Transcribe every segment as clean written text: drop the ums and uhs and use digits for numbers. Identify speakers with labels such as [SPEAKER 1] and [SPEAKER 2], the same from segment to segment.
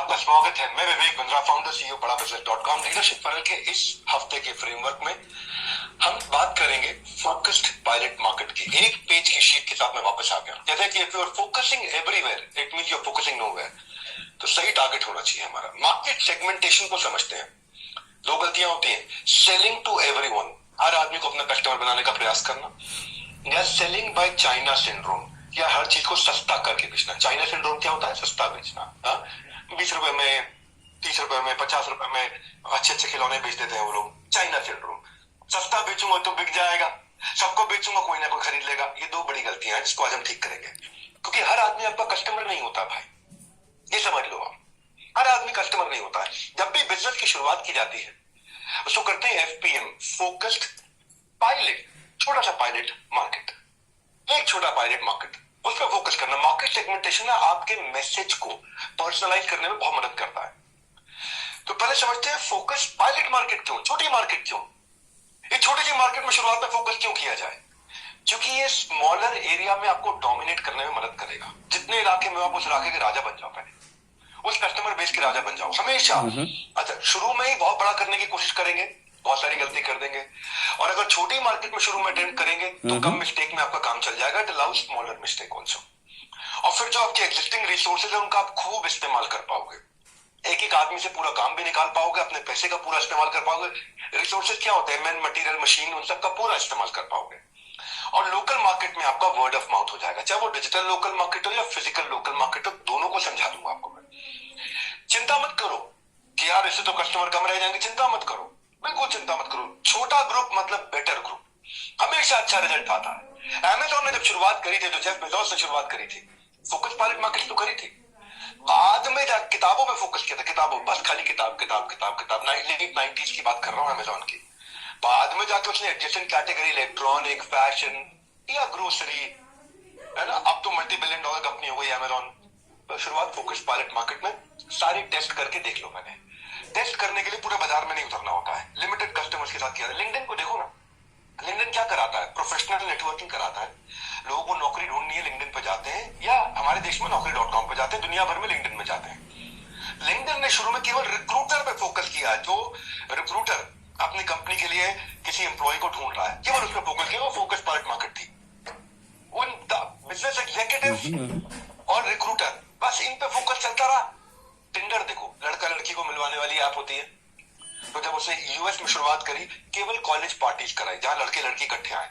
[SPEAKER 1] आपका स्वागत है। मैं विवेक बिंद्रा, फाउंडर सीईओ बड़ा बिजनेस.com। लीडरशिप फनल के इस हफ्ते के फ्रेमवर्क में हम बात करेंगे फोकस्ड पायलट मार्केट की। एक पेज की शीट के साथ में वापस आ गया। कहते हैं कि if you are focusing everywhere it means you are focusing nowhere. तो सही टारगेट होना चाहिए हमारा। मार्केट सेगमेंटेशन को समझते हैं। दो गलतियां होती हैं, सेलिंग टू एवरीवन, हर आदमी को अपना कस्टमर बनाने का प्रयास करना, या सेलिंग बाय चाइना सिंड्रोम, या हर चीज को सस्ता करके बेचना। चाइना सिंड्रोम क्या होता है? सस्ता बेचना। 20 रुपए में, 30 रुपए में, 50 रुपए में अच्छे अच्छे खिलौने बेच देते हैं वो लोग। China syndrome. सस्ता बेचूंगा तो बिक जाएगा, सबको बेचूंगा कोई ना कोई खरीद लेगा। ये दो बड़ी गलतियां हैं जिसको आज हम ठीक करेंगे। क्योंकि हर आदमी आपका कस्टमर नहीं होता भाई, ये समझ लो आप। हर आदमी कस्टमर नहीं होता है। जब भी बिजनेस की शुरुआत की जाती है उसको करते हैं एफपीएम, फोकस्ड पायलट, छोटा सा पायलट मार्केट, एक छोटा पायलट मार्केट, उस पर फोकस करना। मार्केट सेगमेंटेशन ना आपके मैसेज को पर्सनलाइज करने में बहुत मदद करता है। तो पहले समझते हैं फोकस पायलट मार्केट क्यों, छोटी मार्केट क्यों, ये छोटी सी मार्केट में शुरुआत में फोकस क्यों किया जाए? क्योंकि ये स्मॉलर एरिया में आपको डोमिनेट करने में मदद करेगा। जितने इलाके में आप उस इलाके के राजा बन जाओ, पहले उस कस्टमर बेस के राजा बन जाओ हमेशा। अच्छा, शुरू में ही बहुत बड़ा करने की कोशिश करेंगे, बहुत सारी गलती कर देंगे। और अगर छोटी मार्केट में शुरू में अटेम्प्ट करेंगे तो कम मिस्टेक में आपका काम चल जाएगा। It allows smaller mistake also. और फिर जो आपके एग्जिस्टिंग रिसोर्सेज है उनका आप खूब इस्तेमाल कर पाओगे। एक एक आदमी से पूरा काम भी निकाल पाओगे, अपने पैसे का पूरा इस्तेमाल कर पाओगे। रिसोर्सेज क्या होते हैं? मैन, मटेरियल, मशीन, उन सब का पूरा इस्तेमाल कर पाओगे। और लोकल मार्केट में आपका वर्ड ऑफ माउथ हो जाएगा, चाहे वो डिजिटल लोकल मार्केट हो या फिजिकल लोकल मार्केट हो, दोनों को समझा दूंगा आपको मैं। चिंता मत करो कि यार इससे तो कस्टमर कम रह जाएंगे। चिंता मत करो, बिल्कुल चिंता मत करो। छोटा ग्रुप मतलब बेटर ग्रुप, हमेशा अच्छा रिजल्ट आता है। अमेज़न ने जब शुरुआत करी थी, तो जेफ बेजोस ने शुरुआत करी थी, फोकस पायलट मार्केट तो करी थी। बाद में जा किताबों पे फोकस किया था, किताबों, बस खाली किताब किताब किताब किताब। 90s की बात कर रहा हूँ अमेज़न की। बाद में जाके उसने एडजेसेंट कैटेगरी, इलेक्ट्रॉनिक, फैशन या ग्रोसरी, है ना, अब तो मल्टी बिलियन डॉलर कंपनी हो गई अमेज़न। शुरुआत फोकस पायलट मार्केट में सारी टेस्ट करके देख लो। मैंने टेस्ट करने के लिए पूरे बाजार में नहीं उतरना होता है, लिमिटेड कस्टमर्स के साथ किया। लिंक्डइन को देखो ना, लिंक्डइन क्या कराता है? प्रोफेशनल नेटवर्किंग कराता है। लोगों को नौकरी ढूंढनी है, लिंक्डइन पे जाते हैं, या हमारे देश में नौकरी.com पे जाते हैं, दुनिया भर में लिंक्डइन में जाते हैं। लिंक्डइन ने शुरू में केवल रिक्रूटर पे फोकस किया। जो रिक्रूटर अपनी कंपनी के लिए किसी एम्प्लॉय को ढूंढ रहा है, केवल उस पर फोकस किया। वो फोकस पायलट मार्केट थी। उन बिजनेस एग्जीक्यूटिव और रिक्रूटर, बस इन पे फोकस चलता रहा। टिंडर देखो, लड़का लड़की को मिलवाने वाली ऐप होती है। तो जब उसने यूएस में शुरुआत करी, केवल कॉलेज पार्टीज कराई जहां लड़के लड़की इकट्ठे आए।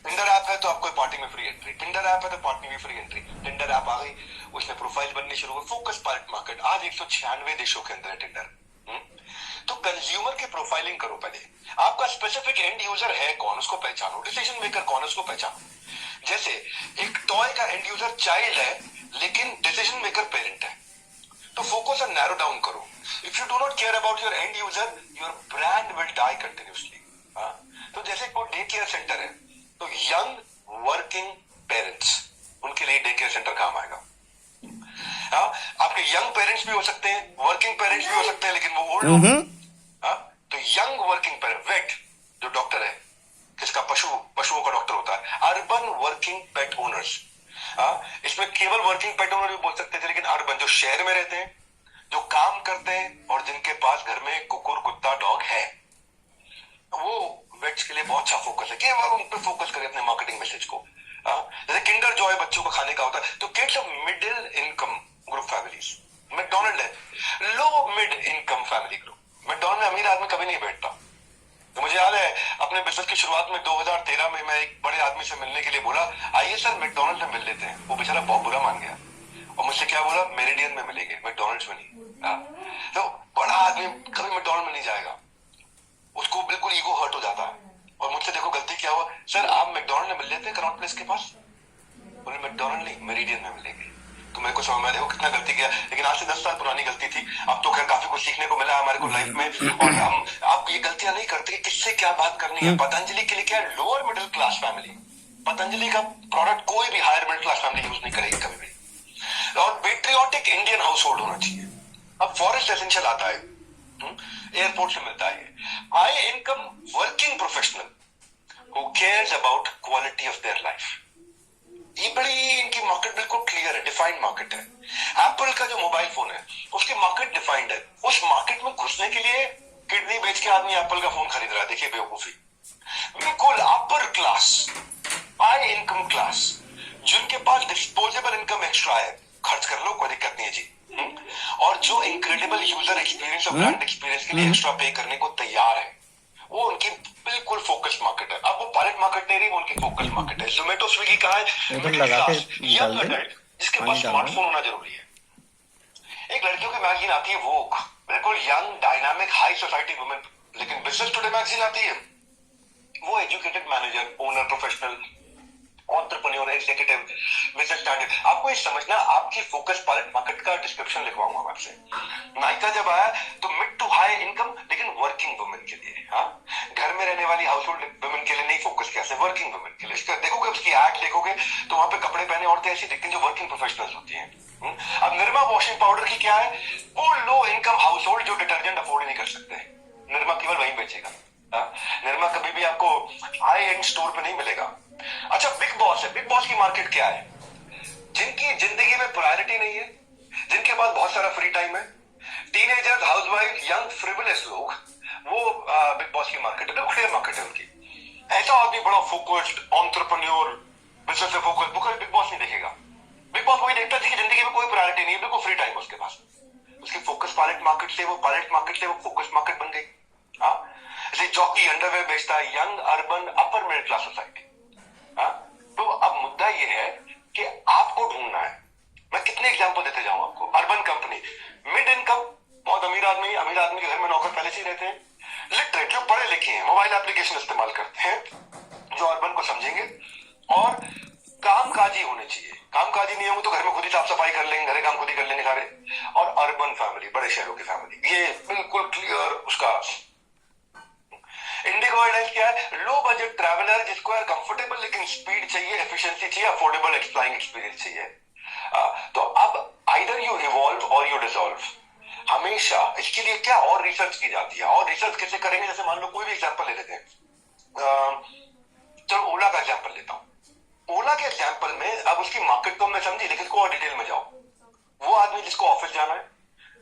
[SPEAKER 1] टिंडर ऐप है तो आपको पार्टी में फ्री एंट्री, टिंडर ऐप है तो पार्टी में फ्री एंट्री। टिंडर ऐप आ गई, उसने प्रोफाइल बननी शुरू हुई। फोकस पायलट मार्केट आज 196 देशों के अंदर है टिंडर। तो कंज्यूमर की प्रोफाइलिंग करो पहले। आपका स्पेसिफिक एंड यूजर है कौन, उसको पहचानो। डिसीजन मेकर कौन है, उसको पहचानो। जैसे एक टॉय का एंड यूजर चाइल्ड है लेकिन डिसीजन मेकर पेरेंट है, तो फोकस और नैरो डाउन करो। If you do not care about your end user, your brand will die continuously. तो जैसे कोई डे केयर सेंटर है तो यंग वर्किंग पेरेंट्स, उनके लिए डे केयर सेंटर काम आएगा। आपके यंग पेरेंट्स भी हो सकते हैं, वर्किंग पेरेंट्स भी हो सकते हैं, लेकिन वो ओल्ड लोग। तो यंग वर्किंग पेरेंट, वेट जो डॉक्टर है, किसका, पशुओं का डॉक्टर होता है। अर्बन वर्किंग पेट ओनर्स, इसमें केवल वर्किंग पेट ओनर भी बोल सकते थे, लेकिन अर्बन जो शहर में रहते हैं, जो काम करते हैं और जिनके पास घर में कुकुर, कुत्ता, डॉग है, वो वेट्स के लिए बहुत अच्छा फोकस है। केवल उन पे फोकस करें अपने मार्केटिंग मैसेज को। जैसे किंडर जॉय बच्चों को खाने का होता है, तो kids of middle income group families. McDonald है low mid income family group. McDonald में अमीर आदमी कभी नहीं बैठता। तो मुझे याद है अपने बिजनेस की शुरुआत में 2013 में मैं एक बड़े आदमी से मिलने के लिए बोला, आइए सर मैकडॉनल्ड में मिल लेते हैं। वो बेचारा बहुत बुरा मान गया और मुझसे क्या बोला, मेरिडियन में मिलेंगे, मैकडॉनल्ड्स में नहीं। तो बड़ा आदमी कभी मैकडॉनल्ड में नहीं जाएगा, उसको बिल्कुल ईगो हर्ट हो जाता है। और मुझसे देखो गलती क्या हुआ, सर आप मैकडॉनल्ड में मिल लेते हैं क्राउन प्लेस के पास। बोले मैकडॉनल्ड नहीं, मेरिडियन में मिलेंगे। तो मेरे को समझ में, देखो कितना गलती किया, लेकिन आज से 10 साल पुरानी गलती थी। अब तो खैर काफी कुछ सीखने को मिला हमारे को लाइफ में। और हम आप ये गलतियां नहीं करते कि किससे क्या बात करनी है। पतंजलि के लिए क्या, lower middle class family, Patanjali का प्रोडक्ट कोई भी higher middle class family use नहीं करेगी कभी भी। और पेट्रियोटिक इंडियन हाउस होल्ड होना चाहिए। अब फॉरेस्ट एसेंशियल आता है, एयरपोर्ट से मिलता है। High income working professional who cares about quality of their life. ये बड़ी इनकी मार्केट बिल्कुल क्लियर है, डिफाइंड मार्केट है। एप्पल का जो मोबाइल फोन है उसकी मार्केट डिफाइंड है। उस मार्केट में घुसने के लिए किडनी बेच के आदमी एप्पल का फोन खरीद रहा है। देखिए बेवकूफी, बिल्कुल upper class, high income class, जिनके पास डिस्पोजेबल इनकम एक्स्ट्रा है, खर्च कर लो, कोई दिक्कत नहीं है जी। और जो इनक्रेडिबल यूजर एक्सपीरियंस और ब्रांड एक्सपीरियंस के लिए एक्स्ट्रा पे करने को तैयार है, वो उनकी बिल्कुल फोकस मार्केट है। अब वो पायलट मार्केट नहीं रही, वो उनकी फोकस मार्केट है। जोमेटो स्विगी कहा है मिडिल क्लास यंग एडल्ट जिसके पास स्मार्टफोन होना जरूरी है। एक लड़कियों की मैगजीन आती है वोग, बिल्कुल young dynamic high society women, लेकिन बिजनेस टुडे मैगजीन आती है वो educated manager, owner, professional, entrepreneur, executive, business standard. आपको ये समझना, आपकी फोकस पायलट मार्केट का डिस्क्रिप्शन लिखवाऊंगा मैं आपसे। नायका जब आया तो मिड टू हाई इनकम, लेकिन वर्किंग वुमेन के लिए, हाँ, घर में रहने वाली हाउस होल्ड वुमेन के लिए नहीं फोकस किया, सिर्फ वर्किंग वुमेन के लिए। इसका देखोगे, उसकी एड देखोगे तो वहां पे कपड़े पहने औरतें ऐसी दिखती हैं जो वर्किंग प्रोफेशनल्स होती हैं। अब निरमा वॉशिंग पाउडर की क्या है, वो लो इनकम हाउस होल्ड जो डिटर्जेंट अफोर्ड नहीं कर सकते, निरमा केवल वहीं बेचेगा। निरमा कभी भी आपको हाई एंड स्टोर पे नहीं मिलेगा। अच्छा, बिग बॉस है। बिग बॉस की मार्केट क्या है, जिनकी जिंदगी में प्रायोरिटी नहीं है, जिनके पास बहुत सारा फ्री टाइम है, टीनेजर्स, हाउसवाइफ, यंग फ्रिवलेस लोग, वो बिग बॉस की मार्केट है, क्लियर मार्केट है उनकी। ऐसा आदमी बड़ा फोकस्ड एंटरप्रेन्योर, बिजनेस से फोकस, बिग बॉस नहीं देखेगा। बिग बॉस वही देखता है जिसकी जिंदगी में कोई प्रायोरिटी नहीं है, बिल्कुल फ्री टाइम है उसके पास। उसकी फोकस पायलट मार्केट से वो फोकस मार्केट बन गई। हाँ, जैसे जॉकी अंडरवेयर बेचता है, young urban upper middle class society. तो अब मुद्दा यह है कि आपको ढूंढना है। मैं कितने एग्जांपल देते जाऊं आपको। अर्बन कंपनी, मिड इनकम, बहुत अमीर आदमी के घर में नौकर पहले से ही रहते हैं, लिटरेट, जो पढ़े लिखे हैं, मोबाइल एप्लीकेशन इस्तेमाल करते हैं, जो अर्बन को समझेंगे, और कामकाजी होने चाहिए। कामकाजी नहीं होंगे तो घर में खुद ही साफ सफाई कर लेंगे, घरे काम खुद ही कर लेंगे सारे। और अर्बन फैमिली, बड़े शहरों की फैमिली, ये बिल्कुल क्लियर उसका। इंडिगो एयरलाइंस क्या है, लो बजट ट्रैवलर जिसको यार कंफर्टेबल लेकिन स्पीड चाहिए, एफिशिएंसी चाहिए, अफोर्डेबल फ्लाइंग एक्सपीरियंस चाहिए। तो अब आइदर यू इवॉल्व और यू डिसॉल्व। हमेशा इसके लिए क्या और रिसर्च की जाती है, और रिसर्च कैसे करेंगे, जैसे मान लो कोई भी एग्जांपल ले लेते हैं, चलो ओला का एग्जांपल लेता हूं। ओला के एग्जांपल में अब उसकी मार्केट तो मैं समझी, लेकिन को और डिटेल में जाओ। वो आदमी जिसको ऑफिस जाना है,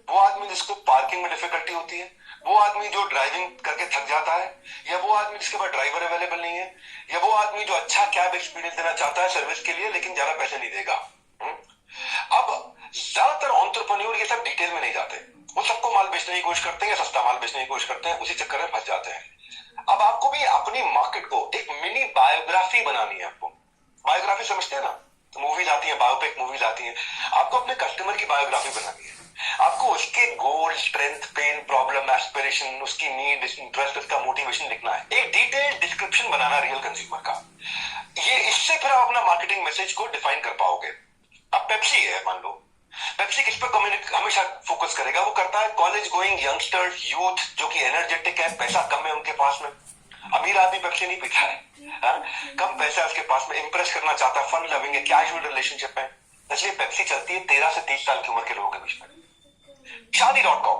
[SPEAKER 1] वो आदमी जिसको पार्किंग में डिफिकल्टी होती है, वो आदमी जो ड्राइविंग करके थक जाता है, या वो आदमी जिसके पास ड्राइवर अवेलेबल नहीं है, या वो आदमी जो अच्छा कैब एक्सपीरियंस देना चाहता है सर्विस के लिए लेकिन ज्यादा पैसे नहीं देगा। अब ज्यादातर एंटरप्रेन्योर ये सब डिटेल में नहीं जाते, वो सबको माल बेचने की कोशिश करते हैं या सस्ता माल बेचने की कोशिश करते हैं, उसी चक्कर में फंस जाते हैं। अब आपको भी अपनी मार्केट को एक मिनी बायोग्राफी बनानी है। आपको बायोग्राफी समझते हैं ना, तो मूवीज आती है, बायोपिक मूवीज आती है। आपको अपने कस्टमर की बायोग्राफी बनानी है। आपको उसके गोल, स्ट्रेंथ, पेन, प्रॉब्लम, एस्पिरेशन, उसकी नीड, इंटरेस्ट, उसका मोटिवेशन लिखना है, एक डिटेल्ड डिस्क्रिप्शन बनाना रियल कंज्यूमर का। ये इससे फिर आप अपना मार्केटिंग मैसेज को डिफाइन कर पाओगे। अब पेप्सी है, मान लो, पेप्सी किस पर हमेशा फोकस करेगा, वो करता है कॉलेज गोइंग यंगस्टर्स, यूथ जो कि एनर्जेटिक है, पैसा कम है उनके पास में। अमीर आदमी पेप्सी नहीं पीता है, कम पैसा है उसके पास में, इंप्रेस करना चाहता है, फन लविंग है, कैजुअल रिलेशनशिप है, इसलिए पेप्सी चलती है 13 से 30 साल की उम्र के लोगों के बीच में। शादी.com